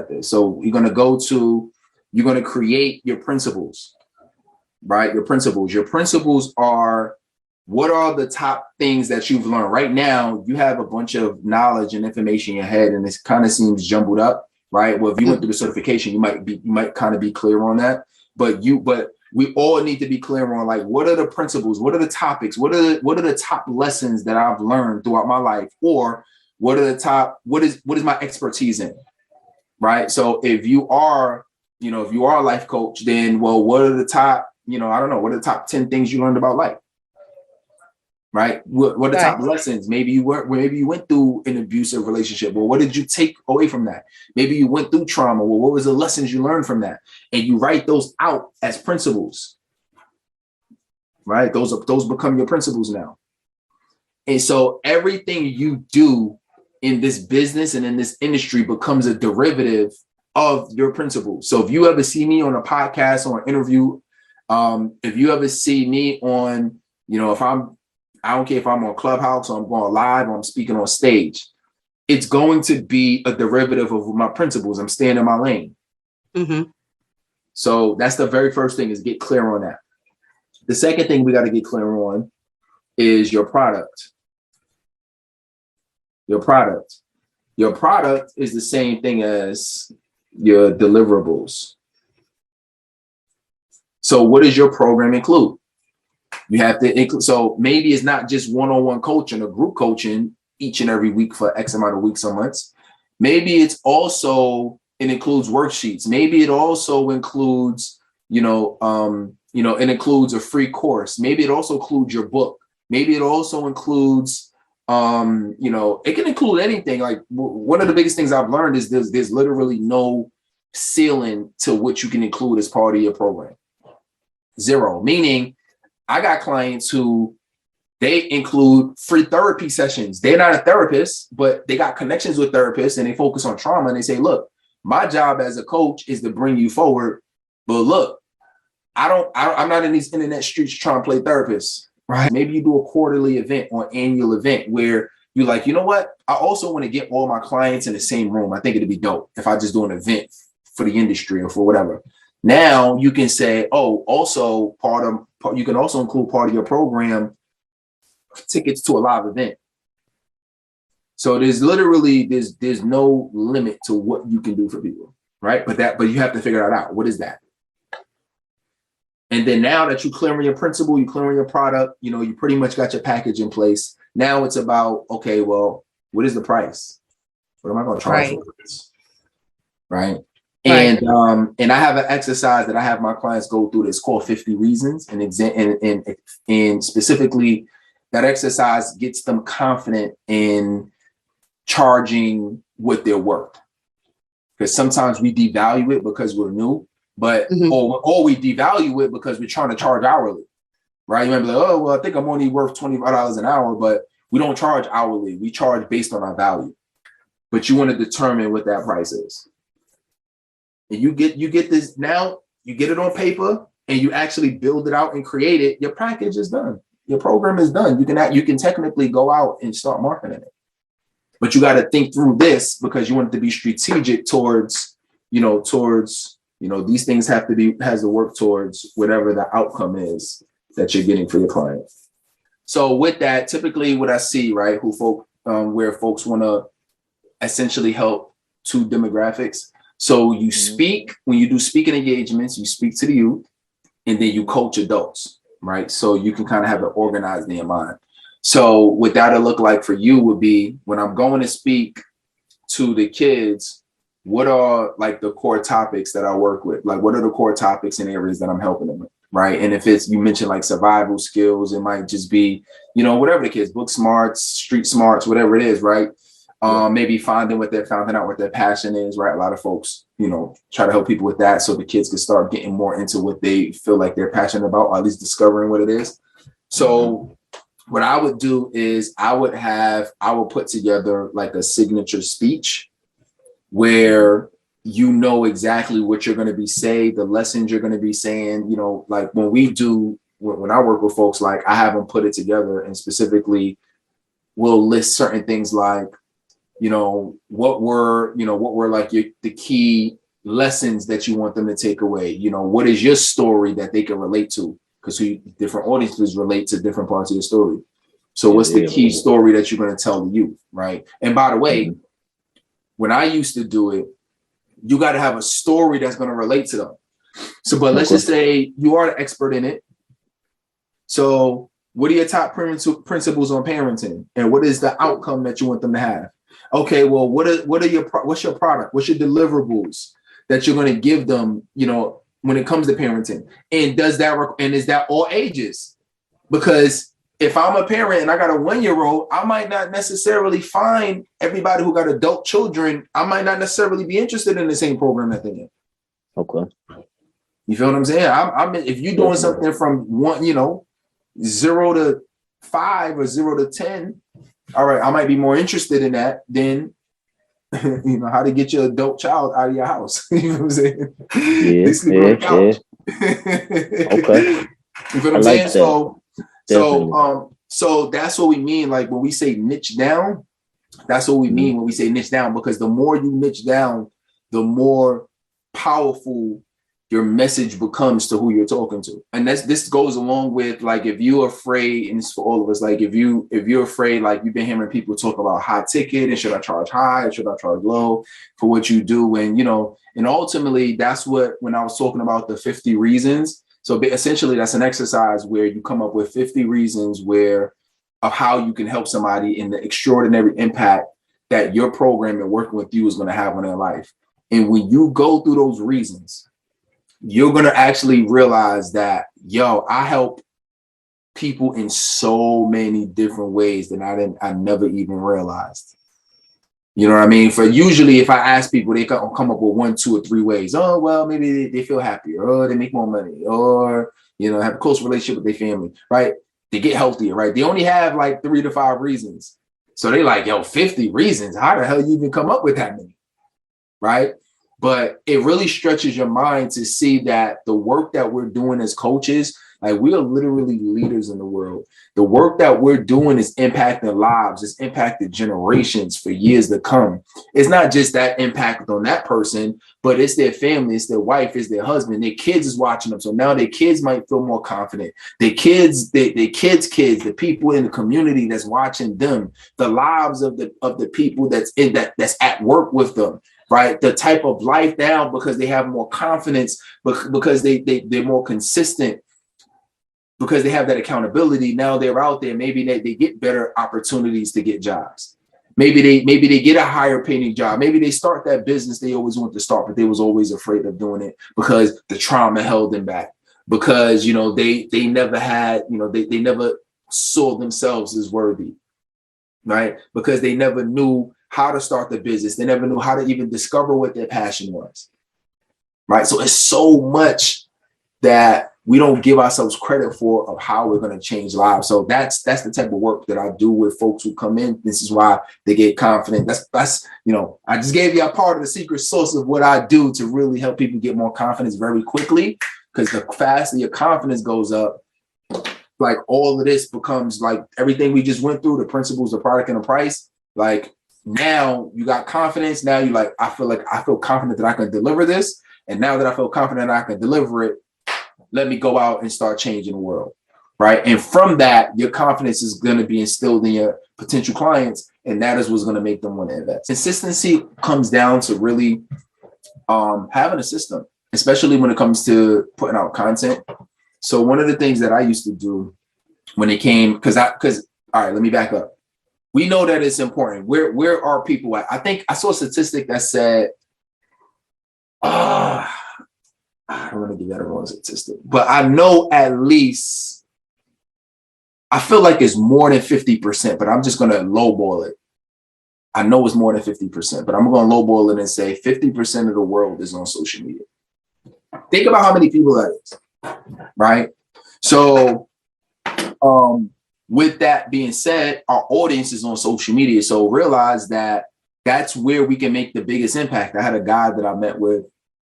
this. So you're going to create your principles, right? Your principles are, what are the top things that you've learned? Right now, you have a bunch of knowledge and information in your head, and it kind of seems jumbled up, right? Well, if you went through the certification, you might kind of be clear on that. But we all need to be clear on, like, what are the principles? What are the topics? What are the top lessons that I've learned throughout my life? Or what is my expertise in? Right. So if you are a life coach, then, well, what are the top, what are the top 10 things you learned about life? Right. What are the top lessons? Maybe you went through an abusive relationship. Well, what did you take away from that? Maybe you went through trauma. Well, what was the lessons you learned from that? And you write those out as principles. Right. Those become your principles now. And so everything you do in this business and in this industry becomes a derivative of your principles. So if you ever see me on a podcast or an interview, if you ever see me on, I don't care if I'm on Clubhouse or I'm going live or I'm speaking on stage, it's going to be a derivative of my principles. I'm staying in my lane. Mm-hmm. So that's the very first thing, is get clear on that. The second thing we got to get clear on is your product. Your product is the same thing as your deliverables. So what does your program include? You have to include, so maybe it's not just one-on-one coaching or group coaching each and every week for X amount of weeks or months. Maybe it includes worksheets. Maybe it also includes, it includes a free course. Maybe it also includes your book. Maybe it also includes, it can include anything. Like, one of the biggest things I've learned is there's literally no ceiling to what you can include as part of your program. Zero, meaning I got clients who they include free therapy sessions. They're not a therapist, but they got connections with therapists and they focus on trauma. And they say, look, my job as a coach is to bring you forward. But look, I'm not in these internet streets trying to play therapist, right? Maybe you do a quarterly event or annual event where you're like, you know what? I also want to get all my clients in the same room. I think it'd be dope if I just do an event for the industry or for whatever. Now you can say, oh, also you can also include part of your program tickets to a live event. So there's no limit to what you can do for people, right? But you have to figure that out. What is that? And then now that you clear on your principle, you clear on your product, you pretty much got your package in place. Now it's about, okay, well, what is the price? What am I going to charge for this? Right. And I have an exercise that I have my clients go through that's called 50 Reasons. And specifically, that exercise gets them confident in charging what they're worth. Because sometimes we devalue it because we're new, but or we devalue it because we're trying to charge hourly, right? You might be like, oh, well, I think I'm only worth $25 an hour, but we don't charge hourly. We charge based on our value. But you want to determine what that price is. And you get this, now you get it on paper and you actually build it out and create it. Your package is done. Your program is done. You can technically go out and start marketing it. But you got to think through this because you want it to be strategic towards these things has to work towards whatever the outcome is that you're getting for your client. So with that, typically what I see, right, where folks want to essentially help two demographics. So you speak, when you do speaking engagements, you speak to the youth and then you coach adults, right? So you can kind of have it organized in your mind. So what that'll look like for you would be, when I'm going to speak to the kids, what are like the core topics that I work with? Like, what are the core topics and areas that I'm helping them with, right? And if you mentioned like survival skills, it might just be, whatever the kids, book smarts, street smarts, whatever it is, right? Maybe finding out what their passion is, right? A lot of folks, try to help people with that so the kids can start getting more into what they feel like they're passionate about, or at least discovering what it is. So what I would do is I would put together like a signature speech where exactly what you're going to be saying, the lessons you're going to be saying, like when I work with folks, like I have them put it together and specifically we'll list certain things like what were like the key lessons that you want them to take away? What is your story that they can relate to? Because different audiences relate to different parts of your story. So what's the key story that you're going to tell the youth, right? And by the way, when I used to do it, you got to have a story that's going to relate to them. So, but let's just say you are an expert in it. So what are your top principles on parenting? And what is the outcome that you want them to have? Okay, well, what's your product? What's your deliverables that you're going to give them, when it comes to parenting? And is that all ages? Because if I'm a parent and I got a 1-year-old, I might not necessarily find everybody who got adult children. I might not necessarily be interested in the same program that they're in. Okay. You feel what I'm saying? If you're doing something from 0 to 5 or 0 to 10, all right, I might be more interested in that than how to get your adult child out of your house. You know what I'm saying? They sleep on the couch. Okay. You feel what I'm saying? So that's what we mean. Like when we say niche down, that's what we mean when we say niche down, because the more you niche down, the more powerful your message becomes to who you're talking to. And this goes along with, like, if you're afraid, and it's for all of us, like if you're afraid, like you've been hearing people talk about high ticket and should I charge high or should I charge low for what you do? And, and ultimately that's when I was talking about the 50 reasons. So essentially that's an exercise where you come up with 50 reasons of how you can help somebody in the extraordinary impact that your program and working with you is going to have on their life. And when you go through those reasons, you're going to actually realize that, I help people in so many different ways that I never even realized. You know what I mean? For usually, if I ask people, they come up with 1, 2, or 3 ways. Oh, well, maybe they feel happier, or they make more money, or, have a close relationship with their family, right? They get healthier, right? They only have like 3 to 5 reasons. So they like, 50 reasons. How the hell you even come up with that many? Right? But it really stretches your mind to see that the work that we're doing as coaches, like, we are literally leaders in the world. The work that we're doing is impacting lives. It's impacted generations for years to come. It's not just that impact on that person, but it's their family, it's their wife, it's their husband, their kids is watching them. So now their kids might feel more confident. Their kids, the people in the community that's watching them, the lives of the people that's at work with them. Right, the type of life now, because they have more confidence, because they're more consistent, because they have that accountability. Now they're out there. Maybe they get better opportunities to get jobs. Maybe they get a higher paying job. Maybe they start that business they always wanted to start, but they was always afraid of doing it because the trauma held them back. Because they never had, they never saw themselves as worthy, right? Because they never knew how to start the business. They never knew how to even discover what their passion was, right? So it's so much that we don't give ourselves credit for of how we're going to change lives. So that's the type of work that I do with folks who come in. This is why they get confident. That's I just gave you a part of the secret sauce of what I do to really help people get more confidence very quickly, because the faster your confidence goes up, like all of this becomes like everything we just went through, the principles, the product, and the price, like, now you got confidence. Now you like, I feel confident that I can deliver this. And now that I feel confident I can deliver it, let me go out and start changing the world. Right. And from that, your confidence is going to be instilled in your potential clients. And that is what's going to make them want to invest. Consistency comes down to really having a system, especially when it comes to putting out content. So one of the things that I used to do when it came, because all right, let me back up. We know that it's important. Where are people at? I think I saw a statistic that said, I don't want to give that a wrong statistic, but I know at least, I feel like it's more than 50%, but I'm just going to lowball it. I know it's more than 50%, but I'm going to lowball it and say 50% of the world is on social media. Think about how many people that is, right? So, with that being said, our audience is on social media. So realize that that's where we can make the biggest impact. I had a guy that I met with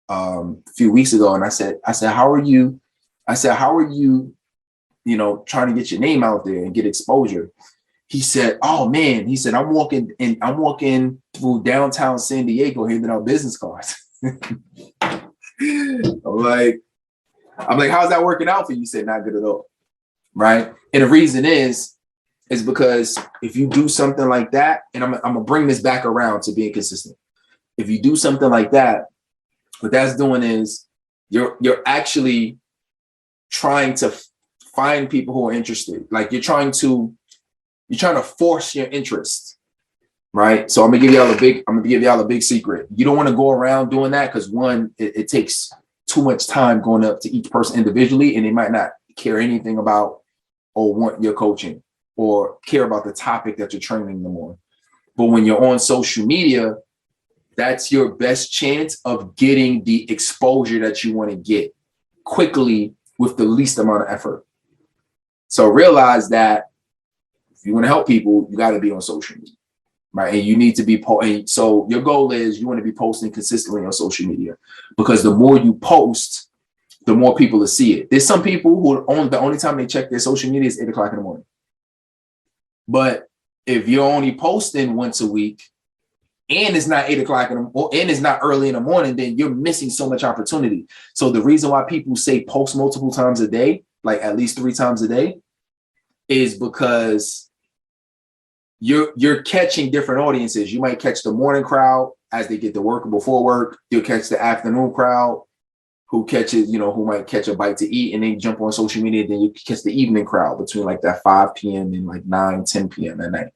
a few weeks ago, and I said, how are you? Trying to get your name out there and get exposure? he said, oh man, he said, I'm walking through downtown San Diego handing out business cards. I'm like, how's that working out for you? He said, not good at all. Right. And the reason is because if you do something like that, and I'm gonna bring this back around to being consistent. If you do something like that, what that's doing is you're actually trying to find people who are interested. Like you're trying to force your interest, right? So I'm gonna give y'all a big secret. You don't want to go around doing that because one, it takes too much time going up to each person individually, and they might not care anything about or want your coaching or care about the topic that you're training them on. But when you're on social media, that's your best chance of getting the exposure that you want to get quickly with the least amount of effort. So realize that if you want to help people, you got to be on social media, right? And you need to be so your goal is you want to be posting consistently on social media, because the more you post, the more people will see it. There's some people who the only time they check their social media is 8 o'clock in the morning. But if you're only posting once a week and it's not 8 o'clock and it's not early in the morning, then you're missing so much opportunity. So the reason why people say post multiple times a day, like at least 3 times a day, is because you're catching different audiences. You might catch the morning crowd as they get to work or before work. You'll catch the afternoon crowd who might catch a bite to eat and then jump on social media. Then you catch the evening crowd between like that 5 p.m. and like 9, 10 p.m. at night.